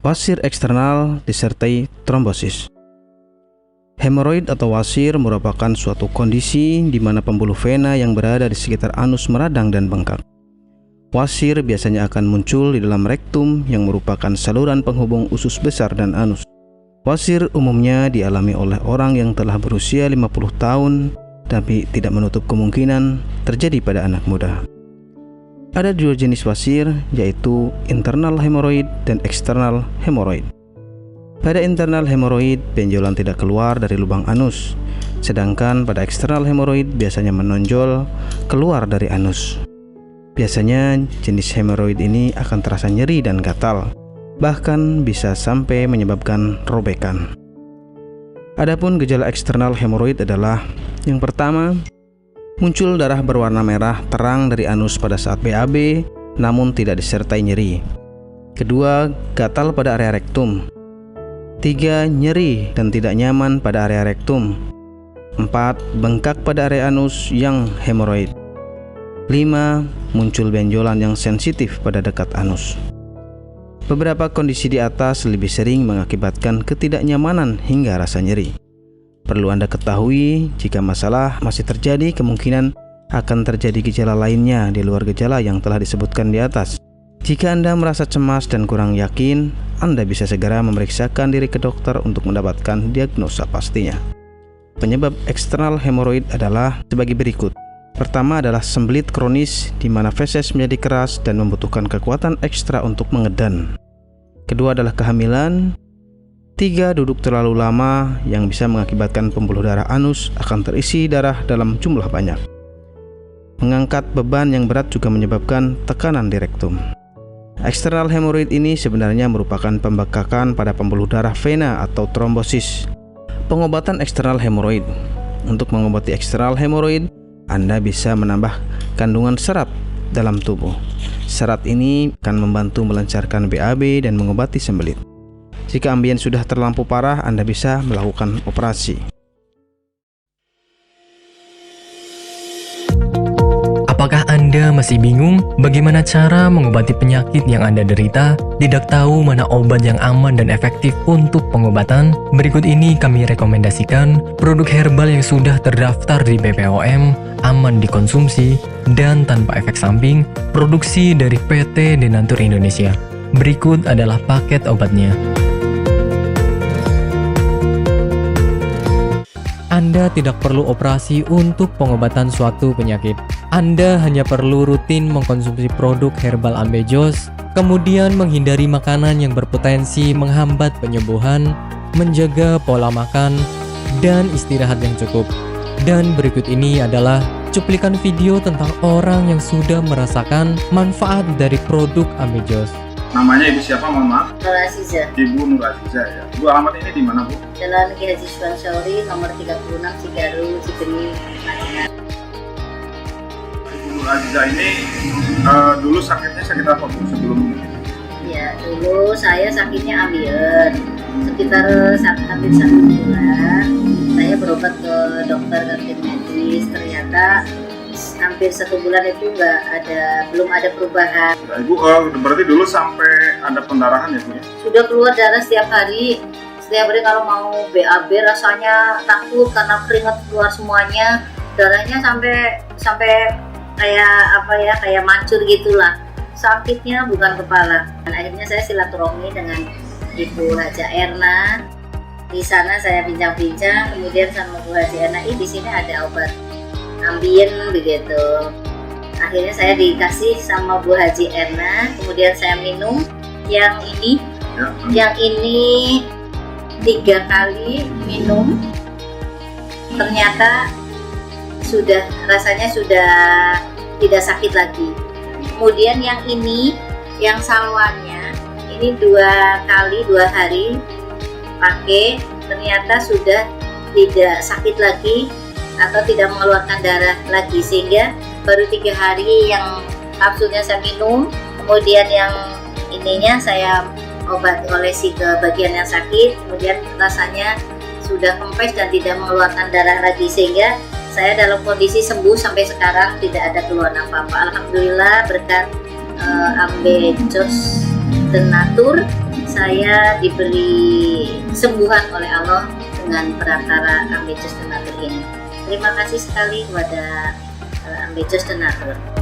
Wasir eksternal disertai trombosis. Hemoroid atau wasir merupakan suatu kondisi di mana pembuluh vena yang berada di sekitar anus meradang dan bengkak. Wasir biasanya akan muncul di dalam rektum yang merupakan saluran penghubung usus besar dan anus. Wasir umumnya dialami oleh orang yang telah berusia 50 tahun, tapi tidak menutup kemungkinan terjadi pada anak muda. Ada dua jenis wasir, yaitu internal hemoroid dan eksternal hemoroid. Pada internal hemoroid, benjolan tidak keluar dari lubang anus, sedangkan pada eksternal hemoroid biasanya menonjol keluar dari anus. Biasanya jenis hemoroid ini akan terasa nyeri dan gatal, bahkan bisa sampai menyebabkan robekan. Adapun gejala eksternal hemoroid adalah yang pertama, muncul darah berwarna merah terang dari anus pada saat BAB namun tidak disertai nyeri. Kedua, gatal pada area rektum. 3. Nyeri dan tidak nyaman pada area rektum. 4. Bengkak pada area anus yang hemoroid. 5. Muncul benjolan yang sensitif pada dekat anus. Beberapa kondisi di atas lebih sering mengakibatkan ketidaknyamanan hingga rasa nyeri. Perlu Anda ketahui, jika masalah masih terjadi, kemungkinan akan terjadi gejala lainnya di luar gejala yang telah disebutkan di atas. Jika Anda merasa cemas dan kurang yakin, Anda bisa segera memeriksakan diri ke dokter untuk mendapatkan diagnosa pastinya. Penyebab eksternal hemoroid adalah sebagai berikut. Pertama adalah sembelit kronis di mana feses menjadi keras dan membutuhkan kekuatan ekstra untuk mengedan. Kedua adalah kehamilan. 3. Duduk terlalu lama yang bisa mengakibatkan pembuluh darah anus akan terisi darah dalam jumlah banyak. Mengangkat beban yang berat juga menyebabkan tekanan di rektum. Eksternal hemoroid ini sebenarnya merupakan pembekakan pada pembuluh darah vena atau trombosis. Pengobatan eksternal hemoroid. Untuk mengobati eksternal hemoroid, Anda bisa menambah kandungan serat dalam tubuh. Serat ini akan membantu melancarkan BAB dan mengobati sembelit. Jika ambien sudah terlampau parah, Anda bisa melakukan operasi. Apakah Anda masih bingung bagaimana cara mengobati penyakit yang Anda derita? Tidak tahu mana obat yang aman dan efektif untuk pengobatan? Berikut ini kami rekomendasikan produk herbal yang sudah terdaftar di BPOM, aman dikonsumsi, dan tanpa efek samping, produksi dari PT Denatur Indonesia. Berikut adalah paket obatnya. Anda tidak perlu operasi untuk pengobatan suatu penyakit. Anda hanya perlu rutin mengkonsumsi produk herbal Ambejos, kemudian menghindari makanan yang berpotensi menghambat penyembuhan, menjaga pola makan, dan istirahat yang cukup. Dan berikut ini adalah cuplikan video tentang orang yang sudah merasakan manfaat dari produk Ambejos. Namanya Ibu siapa, mohon maaf? Nur Aziza. Ibu Nur Aziza ya. Bu, alamat ini di mana, Bu? Jalan Ki Haji Suwansori, nomor 36, Cigaru, Cibeni, Madinah. Ibu Nur Aziza ini dulu sakitnya sakit apa, Bu, sebelum ini? Ya, dulu saya sakitnya ambien. Sekitar hampir 1 bulan, saya berobat ke dokter ganti medis. Ternyata hampir 1 bulan itu belum ada perubahan. Ya, Ibu, berarti dulu sampai ada pendarahan ya, Bu ya? Sudah keluar darah setiap hari. Setiap hari kalau mau BAB rasanya takut karena keringat keluar semuanya. Darahnya sampai kayak mancur gitulah. Sakitnya bukan kepala. Dan akhirnya saya silaturahmi dengan Ibu Haja Erna. Di sana saya bincang-bincang, kemudian sama Bu Haja Erna, di sini ada obat ambien begitu. Akhirnya saya dikasih sama Bu Haji Erna, kemudian saya minum yang ini. Yang ini 3 kali minum, ternyata rasanya sudah tidak sakit lagi. Kemudian yang ini, yang salwannya, ini 2 kali 2 hari pakai, ternyata sudah tidak sakit lagi atau tidak mengeluarkan darah lagi, sehingga baru 3 hari yang kapsulnya saya minum, kemudian yang ininya saya olesi ke bagian yang sakit, kemudian rasanya sudah kempes dan tidak mengeluarkan darah lagi, sehingga saya dalam kondisi sembuh sampai sekarang, tidak ada keluhan apa-apa. Alhamdulillah berkat Ambejos Denatur saya diberi sembuhan oleh Allah dengan perantara Ambejos Donatur ini. Terima kasih sekali kepada Ambejos Donatur.